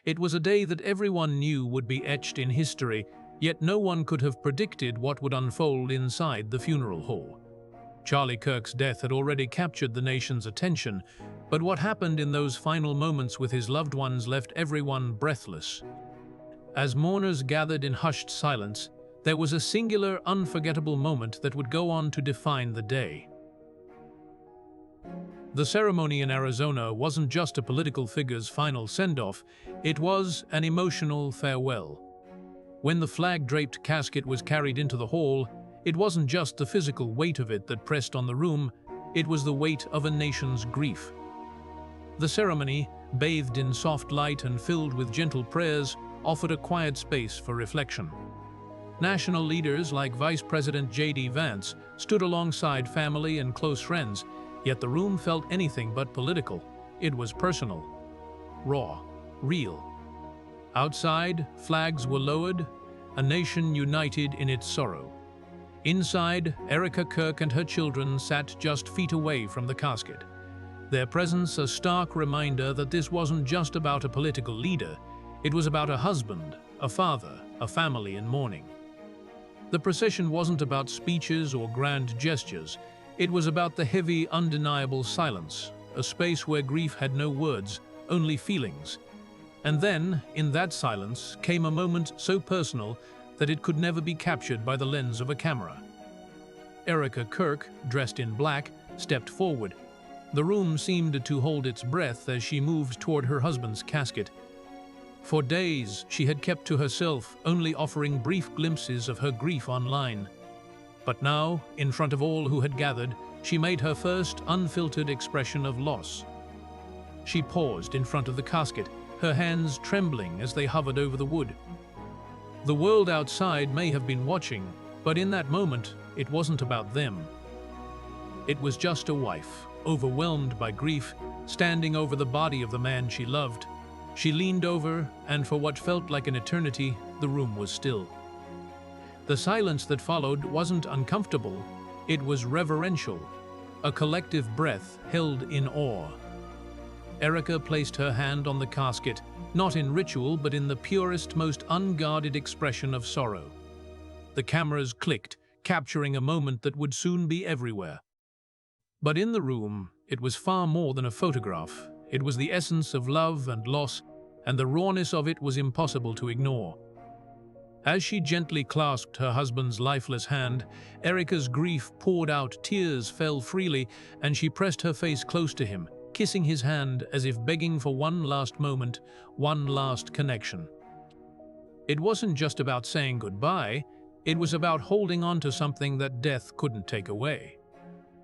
It was a day that everyone knew would be etched in history, yet no one could have predicted what would unfold inside the funeral hall. Charlie Kirk's death had already captured the nation's attention, but what happened in those final moments with his loved ones left everyone breathless. As mourners gathered in hushed silence, there was a singular, unforgettable moment that would go on to define the day. The ceremony in Arizona wasn't just a political figure's final send-off, it was an emotional farewell. When the flag-draped casket was carried into the hall, it wasn't just the physical weight of it that pressed on the room, it was the weight of a nation's grief. The ceremony, bathed in soft light and filled with gentle prayers, offered a quiet space for reflection. National leaders like Vice President J.D. Vance stood alongside family and close friends, yet the room felt anything but political. It was personal, raw, real. Outside, flags were lowered, a nation united in its sorrow. Inside, Erica Kirk and her children sat just feet away from the casket. Their presence a stark reminder that this wasn't just about a political leader, it was about a husband, a father, a family in mourning. The procession wasn't about speeches or grand gestures, it was about the heavy, undeniable silence, a space where grief had no words, only feelings. And then, in that silence, came a moment so personal that it could never be captured by the lens of a camera. Erica Kirk, dressed in black, stepped forward. The room seemed to hold its breath as she moved toward her husband's casket. For days, she had kept to herself, only offering brief glimpses of her grief online. But now, in front of all who had gathered, she made her first unfiltered expression of loss. She paused in front of the casket, her hands trembling as they hovered over the wood. The world outside may have been watching, but in that moment, it wasn't about them. It was just a wife, overwhelmed by grief, standing over the body of the man she loved. She leaned over, and for what felt like an eternity, the room was still. The silence that followed wasn't uncomfortable, it was reverential, a collective breath held in awe. Erica placed her hand on the casket, not in ritual but in the purest, most unguarded expression of sorrow. The cameras clicked, capturing a moment that would soon be everywhere. But in the room, it was far more than a photograph. It was the essence of love and loss, and the rawness of it was impossible to ignore. As she gently clasped her husband's lifeless hand, Erica's grief poured out, tears fell freely, and she pressed her face close to him, kissing his hand as if begging for one last moment, one last connection. It wasn't just about saying goodbye, it was about holding on to something that death couldn't take away.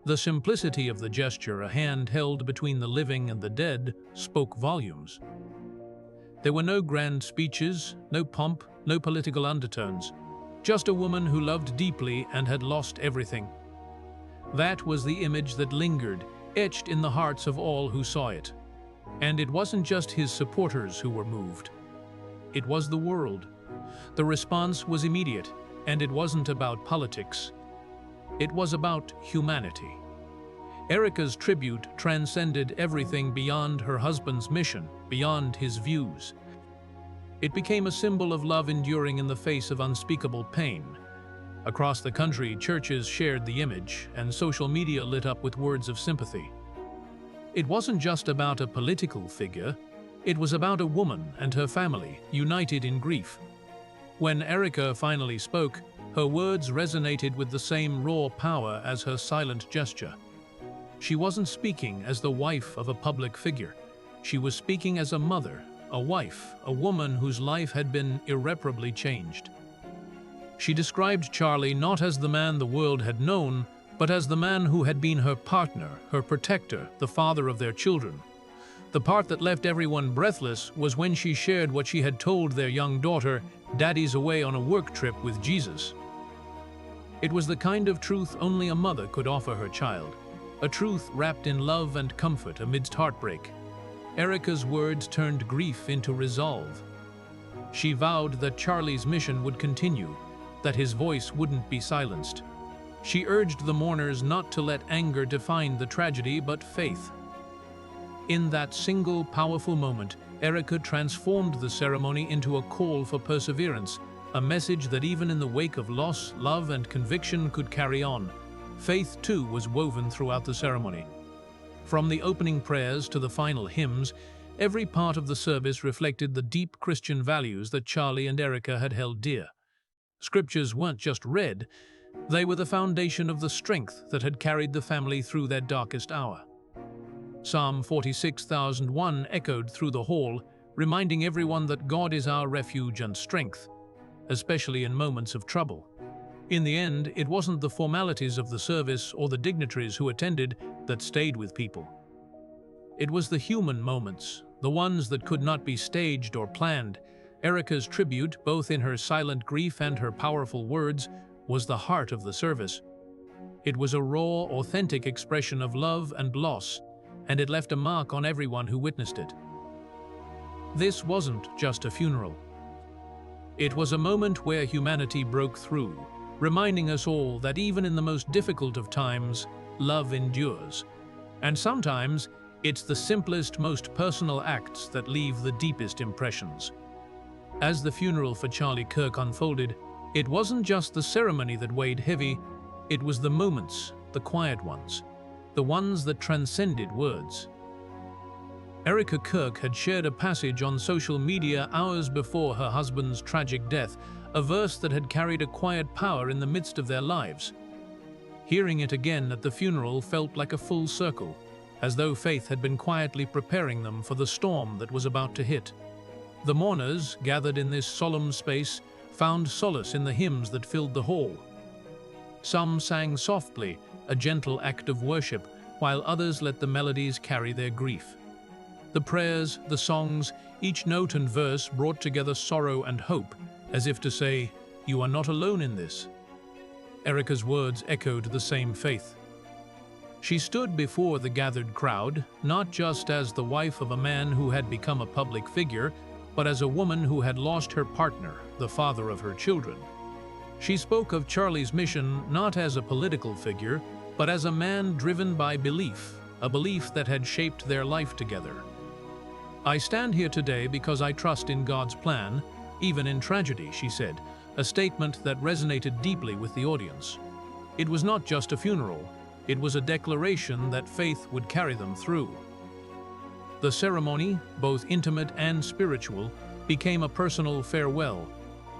The simplicity of the gesture, a hand held between the living and the dead, spoke volumes. There were no grand speeches, no pomp, no political undertones, just a woman who loved deeply and had lost everything. That was the image that lingered, etched in the hearts of all who saw it. And it wasn't just his supporters who were moved. It was the world. The response was immediate, and it wasn't about politics. It was about humanity. Erica's tribute transcended everything beyond her husband's mission, beyond his views. It became a symbol of love enduring in the face of unspeakable pain. Across the country, churches shared the image, and social media lit up with words of sympathy. It wasn't just about a political figure, it was about a woman and her family, united in grief. When Erica finally spoke, her words resonated with the same raw power as her silent gesture. She wasn't speaking as the wife of a public figure. She was speaking as a mother, a wife, a woman whose life had been irreparably changed. She described Charlie not as the man the world had known, but as the man who had been her partner, her protector, the father of their children. The part that left everyone breathless was when she shared what she had told their young daughter, "Daddy's away on a work trip with Jesus." It was the kind of truth only a mother could offer her child, a truth wrapped in love and comfort amidst heartbreak. Erica's words turned grief into resolve. She vowed that Charlie's mission would continue, that his voice wouldn't be silenced. She urged the mourners not to let anger define the tragedy, but faith. In that single powerful moment, Erica transformed the ceremony into a call for perseverance, a message that even in the wake of loss, love, and conviction could carry on. Faith, too, was woven throughout the ceremony. From the opening prayers to the final hymns, every part of the service reflected the deep Christian values that Charlie and Erica had held dear. Scriptures weren't just read, they were the foundation of the strength that had carried the family through their darkest hour. Psalm 46,001 echoed through the hall, reminding everyone that God is our refuge and strength, especially in moments of trouble. In the end, it wasn't the formalities of the service or the dignitaries who attended that stayed with people. It was the human moments, the ones that could not be staged or planned. Erica's tribute, both in her silent grief and her powerful words, was the heart of the service. It was a raw, authentic expression of love and loss, and it left a mark on everyone who witnessed it. This wasn't just a funeral. It was a moment where humanity broke through, reminding us all that even in the most difficult of times, love endures. And sometimes, it's the simplest, most personal acts that leave the deepest impressions. As the funeral for Charlie Kirk unfolded, it wasn't just the ceremony that weighed heavy, it was the moments, the quiet ones, the ones that transcended words. Erica Kirk had shared a passage on social media hours before her husband's tragic death, a verse that had carried a quiet power in the midst of their lives. Hearing it again at the funeral felt like a full circle, as though faith had been quietly preparing them for the storm that was about to hit. The mourners, gathered in this solemn space, found solace in the hymns that filled the hall. Some sang softly, a gentle act of worship, while others let the melodies carry their grief. The prayers, the songs, each note and verse brought together sorrow and hope, as if to say, "You are not alone in this." Erica's words echoed the same faith. She stood before the gathered crowd, not just as the wife of a man who had become a public figure, but as a woman who had lost her partner, the father of her children. She spoke of Charlie's mission not as a political figure, but as a man driven by belief, a belief that had shaped their life together. "I stand here today because I trust in God's plan, even in tragedy," she said, a statement that resonated deeply with the audience. It was not just a funeral, it was a declaration that faith would carry them through. The ceremony, both intimate and spiritual, became a personal farewell,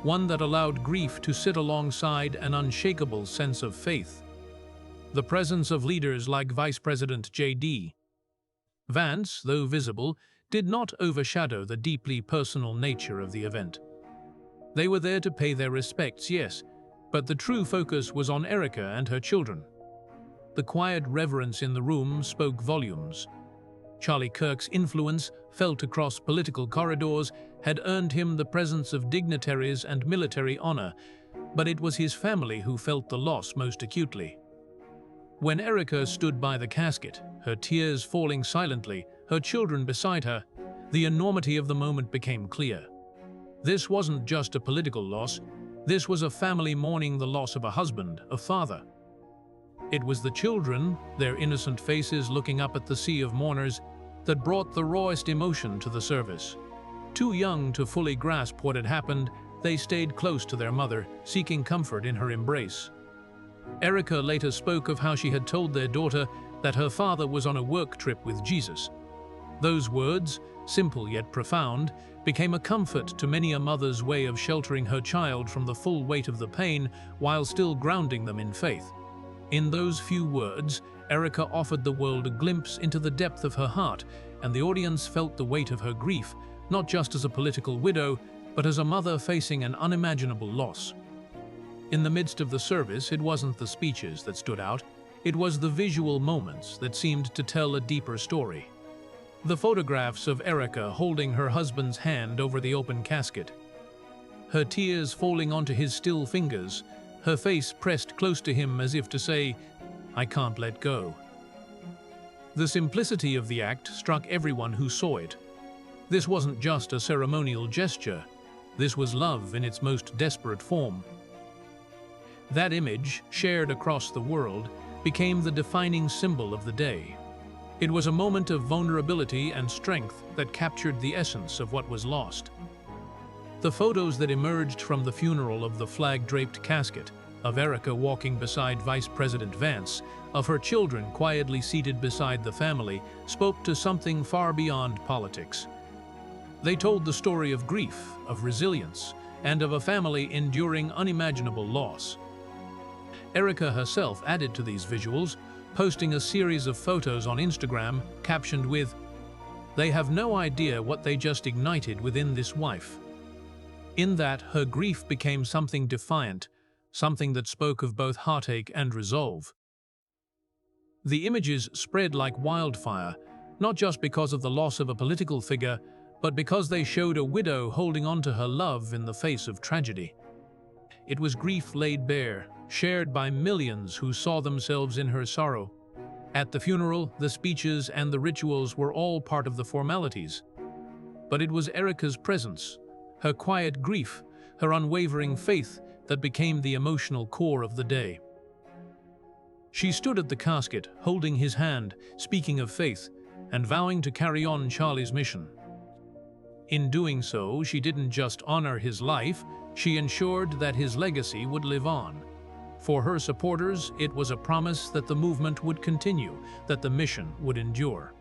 one that allowed grief to sit alongside an unshakable sense of faith. The presence of leaders like Vice President J.D. Vance, though visible, did not overshadow the deeply personal nature of the event. They were there to pay their respects, yes, but the true focus was on Erica and her children. The quiet reverence in the room spoke volumes. Charlie Kirk's influence, felt across political corridors, had earned him the presence of dignitaries and military honor, but it was his family who felt the loss most acutely. When Erica stood by the casket, her tears falling silently, her children beside her, the enormity of the moment became clear. This wasn't just a political loss, this was a family mourning the loss of a husband, a father. It was the children, their innocent faces looking up at the sea of mourners, that brought the rawest emotion to the service. Too young to fully grasp what had happened, they stayed close to their mother, seeking comfort in her embrace. Erica later spoke of how she had told their daughter that her father was on a work trip with Jesus. Those words, simple yet profound, became a comfort to many a mother's way of sheltering her child from the full weight of the pain while still grounding them in faith. In those few words, Erica offered the world a glimpse into the depth of her heart, and the audience felt the weight of her grief, not just as a political widow, but as a mother facing an unimaginable loss. In the midst of the service, it wasn't the speeches that stood out, it was the visual moments that seemed to tell a deeper story. The photographs of Erica holding her husband's hand over the open casket, her tears falling onto his still fingers, her face pressed close to him as if to say, "I can't let go." The simplicity of the act struck everyone who saw it. This wasn't just a ceremonial gesture, this was love in its most desperate form. That image, shared across the world, became the defining symbol of the day. It was a moment of vulnerability and strength that captured the essence of what was lost. The photos that emerged from the funeral of the flag-draped casket, of Erica walking beside Vice President Vance, of her children quietly seated beside the family, spoke to something far beyond politics. They told the story of grief, of resilience, and of a family enduring unimaginable loss. Erica herself added to these visuals, posting a series of photos on Instagram captioned with, "They have no idea what they just ignited within this wife." In that, her grief became something defiant, something that spoke of both heartache and resolve. The images spread like wildfire, not just because of the loss of a political figure, but because they showed a widow holding on to her love in the face of tragedy. It was grief laid bare, shared by millions who saw themselves in her sorrow. At the funeral, the speeches and the rituals were all part of the formalities. But it was Erica's presence, her quiet grief, her unwavering faith that became the emotional core of the day. She stood at the casket, holding his hand, speaking of faith, and vowing to carry on Charlie's mission. In doing so, she didn't just honor his life, she ensured that his legacy would live on. For her supporters, it was a promise that the movement would continue, that the mission would endure.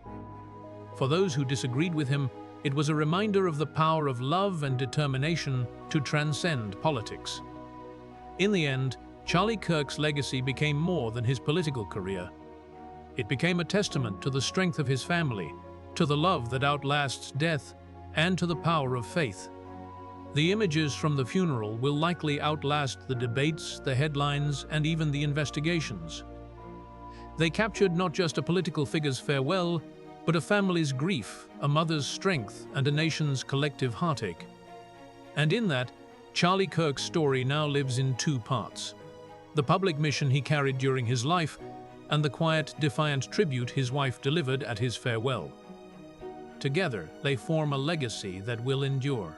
For those who disagreed with him, it was a reminder of the power of love and determination to transcend politics. In the end, Charlie Kirk's legacy became more than his political career. It became a testament to the strength of his family, to the love that outlasts death, and to the power of faith. The images from the funeral will likely outlast the debates, the headlines, and even the investigations. They captured not just a political figure's farewell, but a family's grief, a mother's strength, and a nation's collective heartache. And in that, Charlie Kirk's story now lives in two parts: the public mission he carried during his life, and the quiet, defiant tribute his wife delivered at his farewell. Together, they form a legacy that will endure.